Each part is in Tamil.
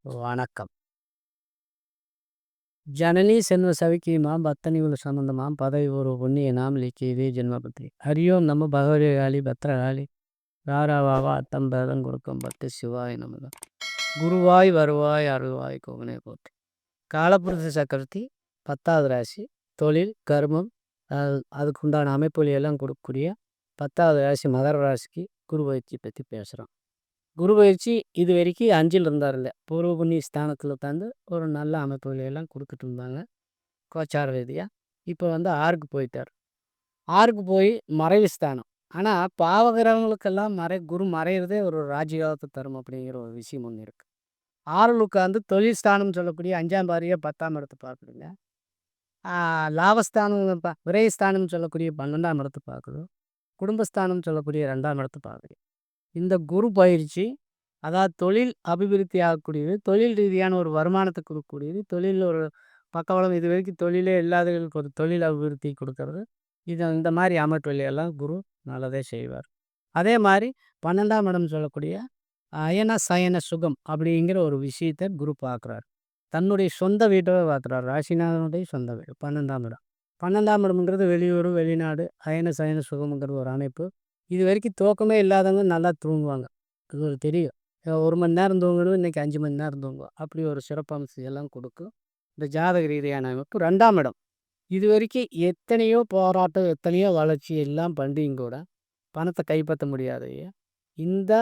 வணக்கம். ஜனனி சென்வ சவிக்கியமாம் பத்தனிவுல சம்பந்தமாம் பதவி ஒரு புண்ணிய நாம் லிக்கியதே ஜென்மபத்தி ஹரியோம் நம்ம பகவதிகாளி பத்திரகாளி ராராவாவா அத்தம்பதம் கொடுக்கும் பத்து சிவாய் நமதான் குருவாய் வருவாய் அருள்வாய் கோவனே போட்டு காலப்புருஷ சக்கரத்தி 10வது ராசி தொழில் கர்மம் அதுக்கு உண்டான அமைப்புகள் எல்லாம் கொடுக்கக்கூடிய 10வது ராசி மகர ராசிக்கு குரு பயிற்சி பற்றி பேசுகிறோம். குரு பயிற்சி இது வரைக்கும் 5ல் இருந்தார் இல்லை, பூர்வ புண்ணிய ஸ்தானத்தில் உட்காந்து ஒரு நல்ல அமைப்புகளை எல்லாம் கொடுத்துட்டு இருந்தாங்க கோச்சார ரீதியாக. இப்போ வந்து 6க்கு போயிட்டார். 6க்கு போய் மறைவு ஸ்தானம். ஆனால் பாவகிரகங்களுக்கெல்லாம் குரு மறைகிறதே ஒரு ராஜயோகத்தை தரும் அப்படிங்கிற ஒரு விஷயம் ஒன்று இருக்குது. 6ல் உட்காந்து தொழில் ஸ்தானம் சொல்லக்கூடிய 5ஆம் பாரியை 10ஆம் இடத்தை பார்க்குதுங்க. லாபஸ்தானம் விரயஸ்தானம் சொல்லக்கூடிய 12ஆம் இடத்தை பார்க்குது. குடும்பஸ்தானம் சொல்லக்கூடிய 2ஆம் இடத்தை பார்க்குது. இந்த குரு பயிற்சி அதாவது தொழில் அபிவிருத்தி ஆகக்கூடியது, தொழில் ரீதியான ஒரு வருமானத்தை கொடுக்கக்கூடியது, தொழிலில் ஒரு பக்கவளம் இது வரைக்கும் தொழிலே இல்லாதவர்களுக்கு ஒரு தொழில் அபிவிருத்தி கொடுக்கறது. இந்த மாதிரி அமைப்புலையெல்லாம் குரு நல்லதே செய்வார். அதே மாதிரி 12ஆம் இடம் சொல்லக்கூடிய அயன சயன சுகம் அப்படிங்கிற ஒரு விஷயத்தை குரு பார்க்குறார். தன்னுடைய சொந்த வீட்டை பார்க்குறார். ராசிநாதனுடைய சொந்த வீடு 12ஆம் இடம். 12ஆம் இடம்ங்கிறது வெளியூர் வெளிநாடு அயன சயன சுகம்ங்கிற ஒரு அமைப்பு. இது வரைக்கும் தூக்கமே இல்லாதவங்க நல்லா தூங்குவாங்க. அது ஒரு தெரியும். 1 மணி நேரம் தூங்கணும், இன்றைக்கி 5 மணி நேரம் தூங்குவோம். அப்படி ஒரு சிறப்பம்சம் எல்லாம் கொடுக்கும் இந்த ஜாதக ரீதியான அமைப்பு. 2ஆம் இடம் இது வரைக்கும் எத்தனையோ போராட்டம் எத்தனையோ வளர்ச்சி எல்லாம் பண்ணியும் கூட பணத்தை கைப்பற்ற முடியாது. இந்த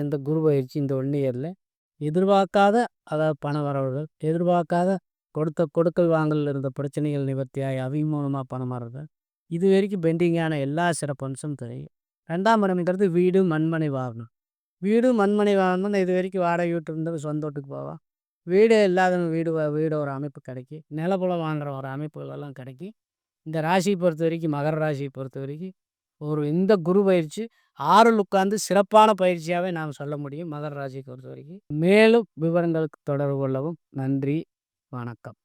இந்த குரு பயிற்சி இந்த 1 இயரில் எதிர்பார்க்காத அதாவது பண வரவுகள், எதிர்பார்க்காத கொடுக்கல் வாங்கல் இருந்த பிரச்சனைகள் நிவர்த்தியாகி அவங்க மூலமாக பணம் வர்றது, இது வரைக்கும் பெண்டிங்கான எல்லா சிறப்பம்சம் தெரியும். 2ஆம் இடம்ங்கிறது வீடு மண்மனை வாகனம். வீடு மண்மனை வாகனம்னு இது வரைக்கும் வாடகை வீட்டு இருந்தது சொந்த வீட்டுக்கு போவான். வீடு இல்லாதவங்க வீடு ஒரு அமைப்பு கிடைக்கி, நிலப்புலம் வாங்குகிற ஒரு அமைப்புகளெல்லாம் கிடைக்கி. இந்த ராசியை பொறுத்த வரைக்கும் மகர ராசியை பொறுத்த வரைக்கும் இந்த குரு பயிற்சி 6ல் உட்கார்ந்து சிறப்பான பயிற்சியாகவே நாம் சொல்ல முடியும். மகர ராசியை பொறுத்த வரைக்கும் மேலும் விவரங்களுக்கு தொடர்பு கொள்ளவும். நன்றி, வணக்கம்.